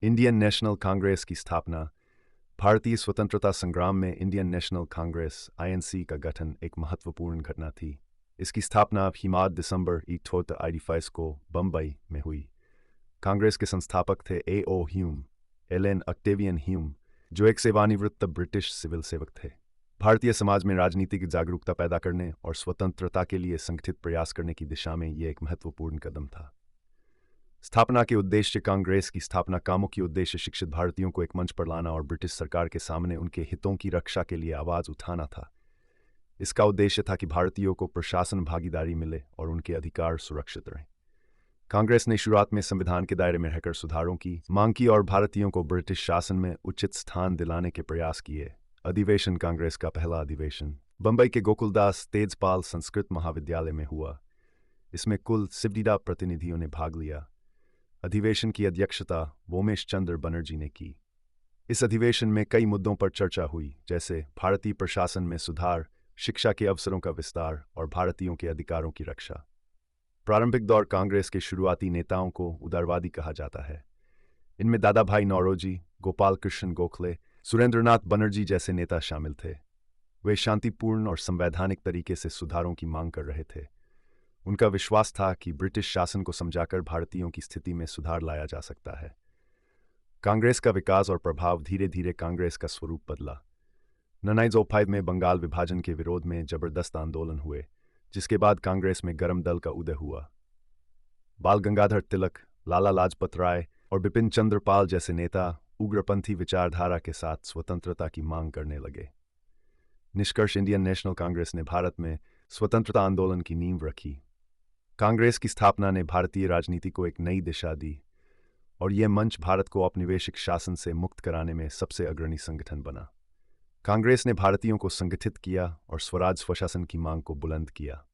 Indian national Congress की स्थापना। भारतीय स्वतंत्रता संग्राम में इंडियन नेशनल कांग्रेस (आईएनसी) का गठन एक महत्वपूर्ण घटना थी। इसकी स्थापना हिमाद दिसंबर 1885 को बम्बई में हुई। कांग्रेस के संस्थापक थे A O. Hume, Allan Octavian Hume, जो एक सेवानिवृत्त ब्रिटिश सिविल सेवक थे। भारतीय समाज में राजनीतिक जागरूकता पैदा करने और स्वतंत्रता के लिए संगठित प्रयास करने की दिशा में यह एक महत्वपूर्ण कदम था। स्थापना के उद्देश्य। कांग्रेस की स्थापना का मुख्य उद्देश्य शिक्षित भारतीयों को एक मंच पर लाना और ब्रिटिश सरकार के सामने उनके हितों की रक्षा के लिए आवाज उठाना था। इसका उद्देश्य था कि भारतीयों को प्रशासन भागीदारी मिले और उनके अधिकार सुरक्षित रहें। कांग्रेस ने शुरुआत में संविधान के दायरे में रहकर सुधारों की मांग की और भारतीयों को ब्रिटिश शासन में उचित स्थान दिलाने के प्रयास किए। अधिवेशन। कांग्रेस का पहला अधिवेशन बम्बई के गोकुलदास तेजपाल संस्कृत महाविद्यालय में हुआ। इसमें कुल 17 प्रतिनिधियों ने भाग लिया। अधिवेशन की अध्यक्षता वोमेश चंद्र बनर्जी ने की। इस अधिवेशन में कई मुद्दों पर चर्चा हुई, जैसे भारतीय प्रशासन में सुधार, शिक्षा के अवसरों का विस्तार और भारतीयों के अधिकारों की रक्षा। प्रारंभिक दौर। कांग्रेस के शुरुआती नेताओं को उदारवादी कहा जाता है। इनमें दादा भाई नौरोजी, गोपाल कृष्ण गोखले, सुरेंद्रनाथ बनर्जी जैसे नेता शामिल थे। वे शांतिपूर्ण और संवैधानिक तरीके से सुधारों की मांग कर रहे थे। उनका विश्वास था कि ब्रिटिश शासन को समझाकर भारतीयों की स्थिति में सुधार लाया जा सकता है। कांग्रेस का विकास और प्रभाव। धीरे धीरे कांग्रेस का स्वरूप बदला। 1905 में बंगाल विभाजन के विरोध में जबरदस्त आंदोलन हुए, जिसके बाद कांग्रेस में गरम दल का उदय हुआ। बाल गंगाधर तिलक, लाला लाजपत राय और बिपिन चंद्र पाल जैसे नेता उग्रपंथी विचारधारा के साथ स्वतंत्रता की मांग करने लगे। निष्कर्ष। इंडियन नेशनल कांग्रेस ने भारत में स्वतंत्रता आंदोलन की नींव रखी। कांग्रेस की स्थापना ने भारतीय राजनीति को एक नई दिशा दी और यह मंच भारत को औपनिवेशिक शासन से मुक्त कराने में सबसे अग्रणी संगठन बना। कांग्रेस ने भारतीयों को संगठित किया और स्वराज स्वशासन की मांग को बुलंद किया।